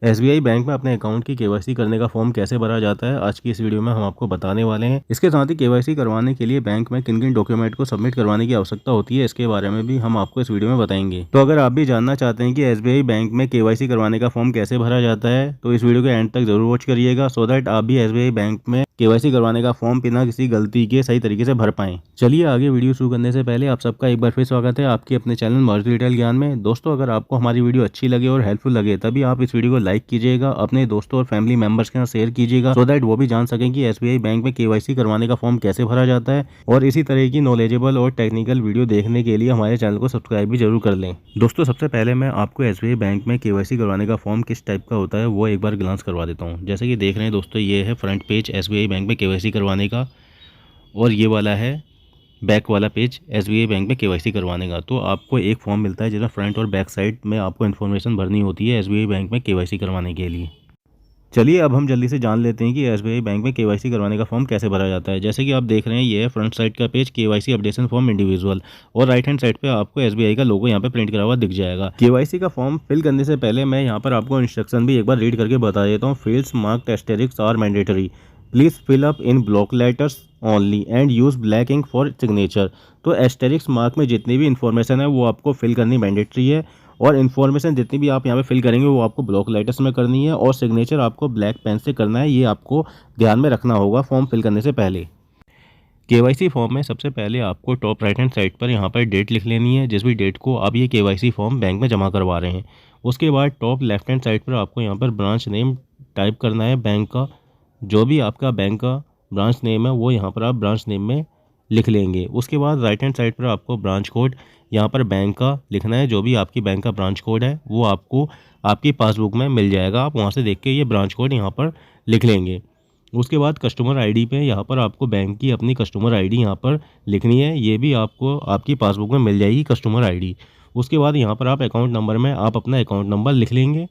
SBI bank में अपने account की केवाईसी करने का फॉर्म कैसे भरा जाता है, आज की इस वीडियो में हम आपको बताने वाले हैं। इसके साथ ही केवाईसी करवाने के लिए बैंक में किन किन डॉक्यूमेंट को सबमिट करवाने की आवश्यकता होती है, इसके बारे में भी हम आपको इस वीडियो में बताएंगे। तो अगर आप भी जानना चाहते हैं कि एसबीआई बैंक में केवाईसी करवाने का फॉर्म कैसे भरा जाता है, तो इस वीडियो के एंड तक जरूर वॉच करिएगा, सो दैट आप भी एसबीआई बैंक में केवाईसी करवाने का फॉर्म बिना किसी गलती के सही तरीके से भर पाएं। चलिए आगे वीडियो शुरू करने से पहले आप सबका एक बार फिर स्वागत है आपके अपने चैनल मॉर्गेज रिटेल ज्ञान में। दोस्तों, अगर आपको हमारी वीडियो अच्छी लगे और हेल्पफुल लगे तभी आप इस वीडियो को लाइक कीजिएगा, अपने दोस्तों और फैमिली मेंबर्स के साथ शेयर कीजिएगा, सो दैट वो भी जान सकें कि एसबीआई बैंक में केवाईसी करवाने का फॉर्म कैसे भरा जाता है। और इसी तरह की नॉलेजेबल और टेक्निकल वीडियो देखने के लिए हमारे चैनल को सब्सक्राइब भी जरूर कर लें। दोस्तों, सबसे पहले मैं आपको एसबीआई बैंक में केवाईसी करवाने का फॉर्म किस टाइप का होता है वो एक बार ग्लांस करवा देता हूँ। जैसे कि देख रहे हैं दोस्तों, ये है फ्रंट पेज एसबीआई बैंक में केवाईसी करवाने का, और ये वाला है बैक वाला पेज एसबीआई बैंक में केवाईसी करवाने का। तो आपको एक फॉर्म मिलता है जिसमें फ्रंट और बैक साइड में आपको इन्फॉर्मेशन भरनी होती है एसबीआई बैंक में केवाईसी करवाने के लिए। चलिए अब हम जल्दी से जान लेते हैं कि एसबीआई बैंक में केवाईसी करवाने का फॉर्म कैसे भरा जाता है। जैसे कि आप देख रहे हैं, ये है फ्रंट साइड का page KYC updation form individual, और राइट हैंड साइड पे आपको एसबीआई का लोगो यहाँ पे प्रिंट करा हुआ दिख जाएगा। केवाईसी का फॉर्म फिल करने से पहले मैं यहाँ पर आपको इंस्ट्रक्शन भी एक बार रीड करके बता देता हूँ। Fields marked asterisks are mandatory, please fill up in block letters only and use black ink for signature. तो एस्टेरिक्स मार्क में जितनी भी इन्फॉर्मेशन है वो आपको फिल करनी मैंडेटरी है, और इन्फॉर्मेशन जितनी भी आप यहाँ पे फिल करेंगे वो आपको ब्लॉक लेटर्स में करनी है, और सिग्नेचर आपको ब्लैक पेन से करना है। ये आपको ध्यान में रखना होगा फॉर्म फिल करने से पहले। केवाईसी फॉर्म में सबसे पहले आपको टॉप राइट हैंड साइड पर यहाँ पर डेट लिख लेनी है, जिस भी डेट को आप ये केवाईसी फॉर्म बैंक में जमा करवा रहे हैं। उसके बाद टॉप लेफ्ट हैंड साइड पर आपको यहाँ पर ब्रांच नेम टाइप करना है बैंक का। जो भी आपका बैंक का ब्रांच नेम है वो यहाँ पर आप ब्रांच नेम में लिख लेंगे। उसके बाद राइट हैंड साइड पर आपको ब्रांच कोड यहाँ पर बैंक का लिखना है। जो भी आपकी बैंक का ब्रांच कोड है वो आपको आपकी पासबुक में मिल जाएगा, आप वहाँ से देख के ये ब्रांच कोड यहाँ पर लिख लेंगे। उसके बाद कस्टमर आईडी पे यहाँ पर आपको बैंक की अपनी कस्टमर आईडी यहाँ पर लिखनी है, ये भी आपको आपकी पासबुक में मिल जाएगी कस्टमर आईडी। उसके बाद यहाँ पर आप अकाउंट नंबर में आप अपना अकाउंट नंबर लिख लेंगे।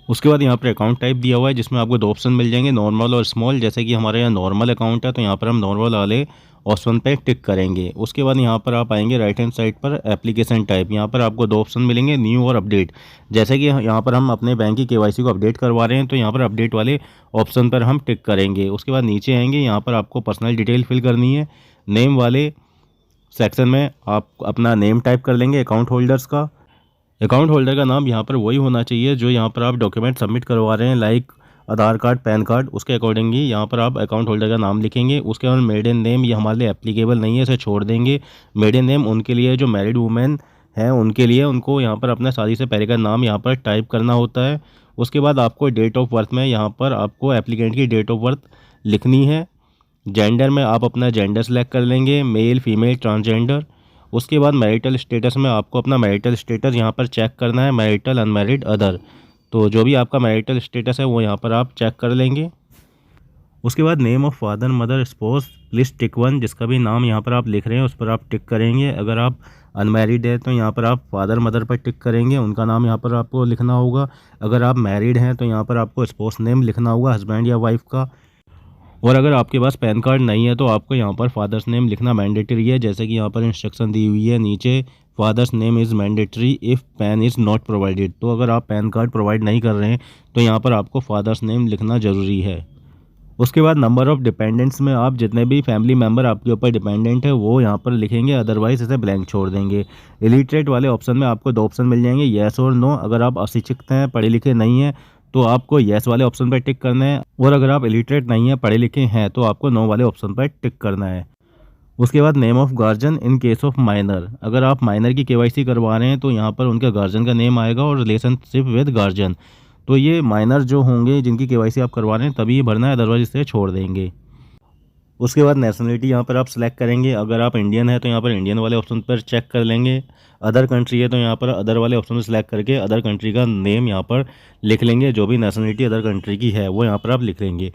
उसके बाद यहाँ पर अकाउंट टाइप दिया हुआ है जिसमें आपको दो ऑप्शन मिल जाएंगे, नॉर्मल और स्मॉल। जैसे कि हमारे यहाँ नॉर्मल अकाउंट है तो यहाँ पर हम नॉर्मल वाले ऑप्शन पे टिक करेंगे। उसके बाद यहाँ पर आप आएंगे राइट हैंड साइड पर एप्लीकेशन टाइप, यहाँ पर आपको दो ऑप्शन मिलेंगे, न्यू और अपडेट। जैसे कि यहाँ पर हम अपने बैंक की केवाईसी को अपडेट करवा रहे हैं तो यहाँ पर अपडेट वाले ऑप्शन पर हम टिक करेंगे। उसके बाद नीचे आएंगे, यहाँ पर आपको पर्सनल डिटेल फिल करनी है। नेम वाले सेक्शन में आप अपना नेम टाइप कर लेंगे अकाउंट होल्डर्स का। अकाउंट होल्डर का नाम यहाँ पर वही होना चाहिए जो यहाँ पर आप डॉक्यूमेंट सबमिट करवा रहे हैं, लाइक आधार कार्ड, पैन कार्ड। उसके अकॉर्डिंग ही यहाँ पर आप अकाउंट होल्डर का नाम लिखेंगे। उसके बाद मेडन नेम, ये हमारे लिए एप्लीकेबल नहीं है, इसे छोड़ देंगे। मेडन नेम उनके लिए जो मैरिड वुमेन हैं उनके लिए, उनको यहाँ पर अपना शादी से पहले का नाम यहाँ पर टाइप करना होता है। उसके बाद आपको डेट ऑफ बर्थ में यहाँ पर आपको एप्लीकेंट की डेट ऑफ बर्थ लिखनी है। जेंडर में आप अपना जेंडर सेलेक्ट कर लेंगे, मेल, फीमेल, ट्रांसजेंडर। उसके बाद मैरिटल स्टेटस में आपको अपना मैरिटल स्टेटस यहाँ पर चेक करना है, मैरिटल, अनमैरिड, अदर। तो जो भी आपका मैरिटल स्टेटस है वो यहाँ पर आप चेक कर लेंगे। उसके बाद name of father, mother, suppose, please tick one. जिसका भी नाम यहाँ पर आप लिख रहे हैं उस पर आप टिक करेंगे। अगर आप अनमैरिड है तो यहाँ पर आप फादर मदर पर टिक करेंगे, उनका नाम यहाँ पर आपको लिखना होगा। अगर आप मैरिड हैं तो यहाँ पर आपको स्पोज नेम लिखना होगा, हस्बैंड या वाइफ का। और अगर आपके पास पैन कार्ड नहीं है तो आपको यहाँ पर फादर्स नेम लिखना मैंडेटरी है। जैसे कि यहाँ पर इंस्ट्रक्शन दी हुई है नीचे, father's name is mandatory if pan is not provided. तो अगर आप पैन कार्ड प्रोवाइड नहीं कर रहे हैं तो यहाँ पर आपको फादर्स नेम लिखना ज़रूरी है। उसके बाद नंबर ऑफ़ डिपेंडेंट्स में आप जितने भी फैमिली मेम्बर आपके ऊपर डिपेंडेंट है वो यहाँ पर लिखेंगे, अदरवाइज इसे ब्लैंक छोड़ देंगे। इलिटरेट वाले ऑप्शन में आपको दो ऑप्शन मिल जाएंगे, येस और नो। अगर आप अशिक्षित हैं, पढ़े लिखे नहीं हैं, तो आपको येस वाले ऑप्शन पर टिक करना है, और अगर आप इलिटरेट नहीं है, पढ़े लिखे हैं, तो आपको नो वाले ऑप्शन पर टिक करना है। उसके बाद name of guardian in case of minor. अगर आप माइनर की केवाईसी करवा रहे हैं तो यहाँ पर उनके गार्जियन का नेम आएगा और रिलेशनशिप विद गार्जियन। तो ये माइनर जो होंगे जिनकी केवाईसी आप करवा रहे हैं तभी ये भरना है, अदरवाइज इसे छोड़ देंगे। उसके बाद नेशनलिटी यहाँ पर आप सेलेक्ट करेंगे। अगर आप इंडियन है तो यहाँ पर इंडियन वाले ऑप्शन पर चेक कर लेंगे। अदर कंट्री है तो यहाँ पर अदर वाले ऑप्शन में सेलेक्ट करके अदर कंट्री का नेम यहाँ पर लिख लेंगे। जो भी नेशनलिटी अदर कंट्री की है वो यहाँ पर आप लिख लेंगे।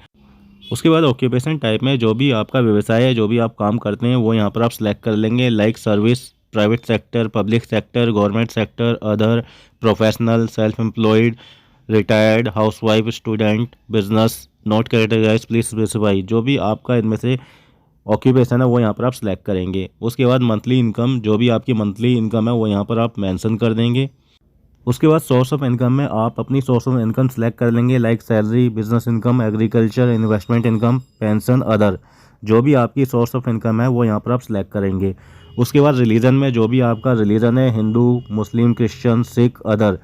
उसके बाद ऑक्यूपेशन टाइप में जो भी आपका व्यवसाय है, जो भी आप काम करते हैं वो यहाँ पर आप सेलेक्ट कर लेंगे, like service, private sector, public sector, government sector, other, professional, self employed, retired, housewife, student, business, not categorise, please specify. जो भी आपका इनमें से ऑक्यूपेशन है वो यहाँ पर आप सेलेक्ट करेंगे। उसके बाद मंथली इनकम, जो भी आपकी मंथली इनकम है वो यहाँ पर आप मेंशन कर देंगे। उसके बाद सोर्स ऑफ इनकम में आप अपनी सोर्स ऑफ इनकम सेलेक्ट कर लेंगे, like salary, business income, agriculture, investment income, pension, other. जो भी आपकी सोर्स ऑफ इनकम है वो यहाँ पर आप सिलेक्ट करेंगे। उसके बाद रिलीजन में जो भी आपका रिलीजन है, हिंदू, मुस्लिम, क्रिश्चियन, सिख, अदर,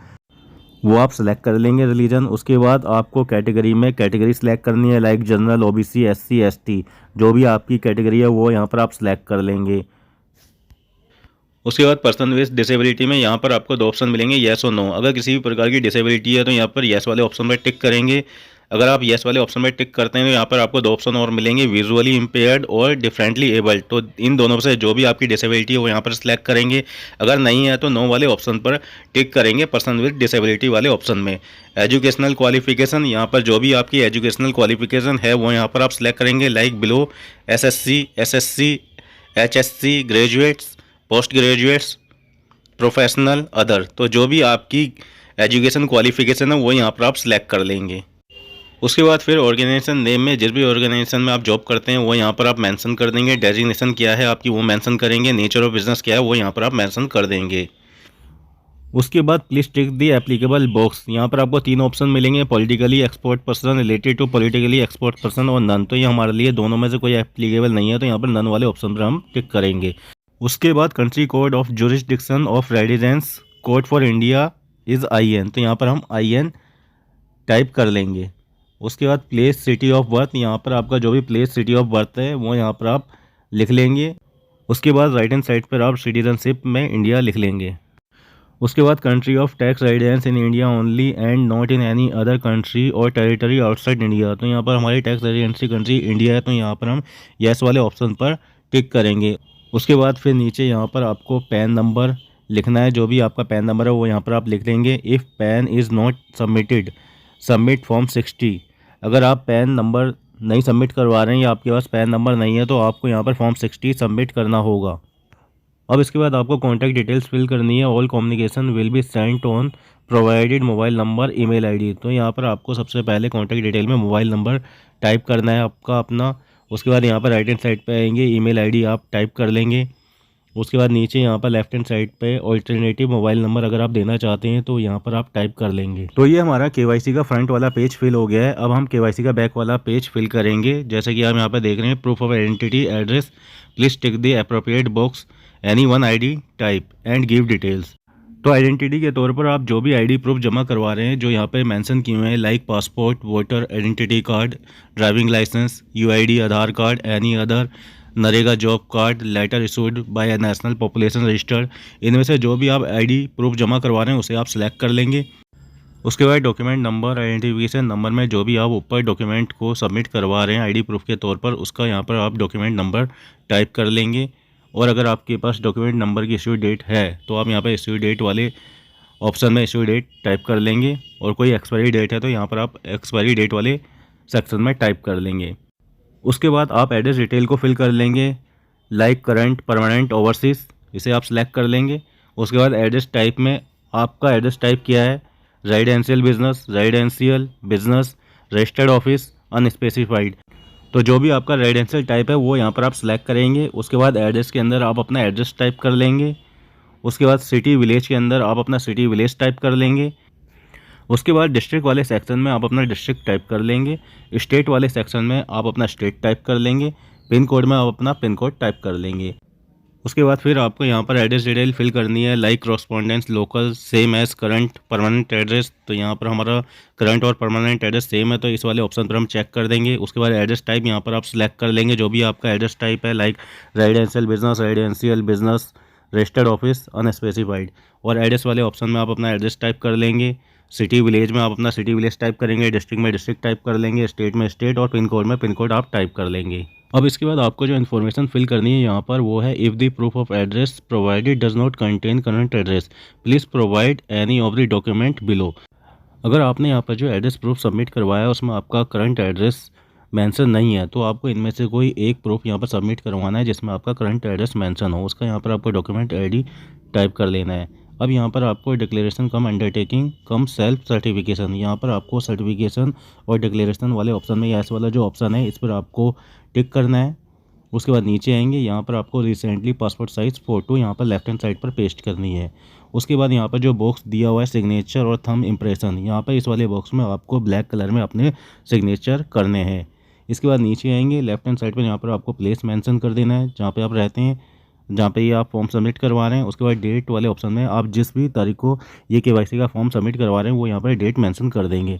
वो आप सेलेक्ट कर लेंगे रिलीजन। उसके बाद आपको कैटेगरी में कैटेगरी सेलेक्ट करनी है, like general, OBC, SC, ST, जो भी आपकी कैटेगरी है वो यहाँ पर आप सेलेक्ट कर लेंगे। उसके बाद पर्सन विद डिसेबिलिटी में यहाँ पर आपको दो ऑप्शन मिलेंगे, येस और नो। अगर किसी भी प्रकार की डिसेबिलिटी है तो यहाँ पर येस वाले ऑप्शन पर टिक करेंगे। अगर आप येस वाले ऑप्शन पर टिक करते हैं तो यहाँ पर आपको दो ऑप्शन और मिलेंगे, विजुअली इम्पेयर्ड और डिफरेंटली एबल्ड। तो इन दोनों से जो भी आपकी डिसेबिलिटी है वो यहाँ पर सिलेक्ट करेंगे। अगर नहीं है तो नो वाले ऑप्शन पर टिक करेंगे, पर्सन विद डिसेबिलिटी वाले ऑप्शन में। एजुकेशनल क्वालिफिकेशन, यहाँ पर जो भी आपकी एजुकेशनल क्वालिफिकेशन है वो यहाँ पर आप सिलेक्ट करेंगे, like below SSC, SSC, HSC, graduates, post graduates, professional, other. तो जो भी आपकी एजुकेशन क्वालिफिकेशन है वो यहाँ पर आप सिलेक्ट कर लेंगे। उसके बाद फिर ऑर्गेनाइजेशन नेम में जिस भी ऑर्गेनाइजेशन में आप जॉब करते हैं वो यहाँ पर आप मेंशन कर देंगे। डेजिग्नेशन क्या है आपकी वो मेंशन करेंगे। नेचर ऑफ बिजनेस क्या है वो यहाँ पर आप मेंशन कर देंगे। उसके बाद please tick the applicable box. यहाँ पर आपको तीन ऑप्शन मिलेंगे, politically export person, related to politically export person और नन। तो ये हमारे लिए दोनों में से कोई एप्लीकेबल नहीं है, तो यहाँ पर नन वाले ऑप्शन पर हम टिक करेंगे। उसके बाद country code of jurisdiction of residence, code for India is IN, तो यहाँ पर हम IN टाइप कर लेंगे। उसके बाद प्लेस सिटी ऑफ बर्थ, यहाँ पर आपका जो भी प्लेस सिटी ऑफ बर्थ है वो यहाँ पर आप लिख लेंगे। उसके बाद राइट हैंड साइड पर आप सिटीजनशिप में इंडिया लिख लेंगे। उसके बाद country of tax residence in India only and not in any other country और टेरिटरी आउटसाइड इंडिया, तो यहाँ पर हमारी टैक्स रेजिडेंसी कंट्री इंडिया है, तो यहाँ पर हम येस वाले ऑप्शन पर टिक करेंगे। उसके बाद फिर नीचे यहाँ पर आपको पैन नंबर लिखना है, जो भी आपका पैन नंबर है वो यहाँ पर आप लिख लेंगे। If pan is not submitted submit form 60। अगर आप पैन नंबर नहीं सबमिट करवा रहे हैं या आपके पास पैन नंबर नहीं है तो आपको यहाँ पर फॉर्म 60 सबमिट करना होगा। अब इसके बाद आपको कॉन्टैक्ट डिटेल्स फिल करनी है। All communication will be sent on provided mobile number, email ID. तो यहाँ पर आपको सबसे पहले कॉन्टैक्ट डिटेल में मोबाइल नंबर टाइप करना है आपका अपना। उसके बाद यहाँ पर राइट हैंड साइड पे आएंगे, ईमेल आईडी आप टाइप कर लेंगे। उसके बाद नीचे यहाँ पर लेफ्ट हैंड साइड पे ऑल्टरनेटिव मोबाइल नंबर अगर आप देना चाहते हैं तो यहाँ पर आप टाइप कर लेंगे। तो ये हमारा केवाईसी का फ्रंट वाला पेज फिल हो गया है। अब हम केवाईसी का बैक वाला पेज फिल करेंगे। जैसे कि आप यहाँ पर देख रहे हैं, proof of identity address, please tick the appropriate box, any one ID type and give details. तो आइडेंटिटी के तौर पर आप जो भी ID प्रूफ जमा करवा रहे हैं जो यहाँ पे मेंशन किए हुए हैं, like passport, voter identity card, driving licence, UID, Aadhaar card, any other, NREGA job card, letter issued by national population register, इनमें से जो भी आप ID प्रूफ जमा करवा रहे हैं उसे आप सिलेक्ट कर लेंगे। उसके बाद डॉक्यूमेंट नंबर, आइडेंटिफिकेशन नंबर में जो भी आप ऊपर डॉक्यूमेंट को सबमिट करवा रहे हैं ID प्रूफ के तौर पर, उसका यहाँ पर आप डॉक्यूमेंट नंबर टाइप कर लेंगे। और अगर आपके पास डॉक्यूमेंट नंबर की इश्यू डेट है तो आप यहाँ पर इश्यू डेट वाले ऑप्शन में इश्यू डेट टाइप कर लेंगे। और कोई एक्सपायरी डेट है तो यहाँ पर आप एक्सपायरी डेट वाले सेक्शन में टाइप कर लेंगे। उसके बाद आप एड्रेस डिटेल को फिल कर लेंगे, लाइक करंट, परमानेंट, ओवरसीज, इसे आप सिलेक्ट कर लेंगे। उसके बाद एड्रेस टाइप में आपका एड्रेस टाइप किया है, residential business, residential business, registered office, unspecified. तो जो भी आपका रेजिडेंशियल टाइप है वो यहाँ पर आप सिलेक्ट करेंगे। उसके बाद एड्रेस के अंदर आप अपना एड्रेस टाइप कर लेंगे। उसके बाद सिटी विलेज के अंदर आप अपना सिटी विलेज टाइप कर लेंगे। उसके बाद डिस्ट्रिक्ट वाले सेक्शन में आप अपना डिस्ट्रिक्ट टाइप कर लेंगे। स्टेट वाले सेक्शन में आप अपना स्टेट टाइप कर लेंगे। पिन कोड में आप अपना पिन कोड टाइप कर लेंगे। उसके बाद फिर आपको यहाँ पर एड्रेस डिटेल फिल करनी है, like correspondence local same as current permanent address. तो यहाँ पर हमारा करंट और परमानेंट एड्रेस सेम है तो इस वाले ऑप्शन पर हम चेक कर देंगे। उसके बाद एड्रेस टाइप यहाँ पर आप सिलेक्ट कर लेंगे, जो भी आपका एड्रेस टाइप है, like residential business, registered office, unspecified. और एड्रेस वाले ऑप्शन में आप अपना एड्रेस टाइप कर लेंगे। सिटी विलेज में आप अपना सिटी विलेज टाइप करेंगे, डिस्ट्रिक्ट में डिस्ट्रिक्ट टाइप कर लेंगे, स्टेट में स्टेट और पिन कोड में पिन कोड आप टाइप कर लेंगे। अब इसके बाद आपको जो इन्फॉर्मेशन फिल करनी है यहाँ पर वो है, if the proof of address provided does not contain current address please provide any of the document below. अगर आपने यहाँ पर जो एड्रेस प्रूफ सबमिट करवाया उसमें आपका करंट एड्रेस मेंशन नहीं है तो आपको इनमें से कोई एक प्रूफ यहाँ पर सबमिट करवाना है जिसमें आपका करंट एड्रेस मेंशन हो। उसका यहाँ पर आपको डॉक्यूमेंट ID टाइप कर लेना है। अब यहाँ पर आपको डिक्लेरेशन कम अंडरटेकिंग कम सेल्फ सर्टिफिकेशन, यहाँ पर आपको सर्टिफिकेशन और डिक्लेरेशन वाले ऑप्शन में यस वाला जो ऑप्शन है इस पर आपको टिक करना है। उसके बाद नीचे आएंगे, यहाँ पर आपको रिसेंटली पासपोर्ट साइज़ फ़ोटो यहाँ पर लेफ्ट हैंड साइड पर पेस्ट करनी है। उसके बाद यहाँ पर जो बॉक्स दिया हुआ है सिग्नेचर और थंब इम्प्रेशन, यहाँ पर इस वाले बॉक्स में आपको ब्लैक कलर में अपने सिग्नेचर करने हैं। इसके बाद नीचे आएंगे, लेफ्ट हैंड साइड पर यहाँ पर आपको प्लेस मेंशन कर देना है जहाँ पे आप रहते हैं, जहाँ पे ये आप फॉर्म सबमिट करवा रहे हैं। उसके बाद डेट वाले ऑप्शन में आप जिस भी तारीख को ये केवाईसी का फॉर्म सबमिट करवा रहे हैं वो यहाँ पर डेट मेंशन कर देंगे।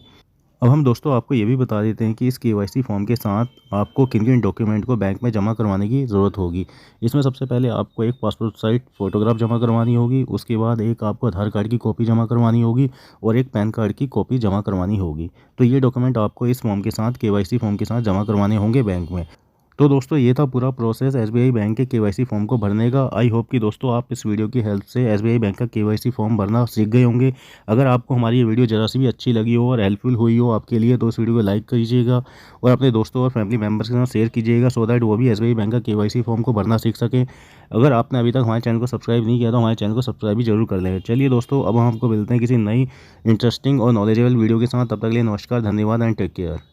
अब हम दोस्तों आपको ये भी बता देते हैं कि इस केवाईसी फॉर्म के साथ आपको किन किन डॉक्यूमेंट को बैंक में जमा करवाने की ज़रूरत होगी। इसमें सबसे पहले आपको एक पासपोर्ट साइज फ़ोटोग्राफ जमा करवानी होगी, उसके बाद एक आपको आधार कार्ड की कॉपी जमा करवानी होगी और एक पैन कार्ड की कॉपी जमा करवानी होगी। तो ये डॉक्यूमेंट आपको इस फॉर्म के साथ केवाईसी फॉर्म के साथ जमा करवाने होंगे बैंक में। तो दोस्तों ये था पूरा प्रोसेस एसबीआई बैंक के केवाईसी फॉर्म को भरने का। आई होप कि दोस्तों आप इस वीडियो की हेल्प से एसबीआई बैंक का केवाईसी फॉर्म भरना सीख गए होंगे। अगर आपको हमारी ये वीडियो ज़रा सी भी अच्छी लगी हो और हेल्पफुल हुई हो आपके लिए तो इस वीडियो को लाइक कीजिएगा और अपने दोस्तों और फैमिली मेम्बर्स के साथ शेयर कीजिएगा सो दैट वो भी एसबीआई बैंक का केवाईसी फॉर्म को भरना सीख सकें। अगर आपने अभी तक हमारे चैनल को सब्सक्राइब नहीं किया तो हमारे चैनल को सब्सक्राइब भी जरूर कर लेंगे। चलिए दोस्तों अब हम आपको मिलते हैं किसी नई इंटरेस्टिंग और नॉलेजेबल वीडियो के साथ। तब तक के लिए नमस्कार, धन्यवाद एंड टेक केयर।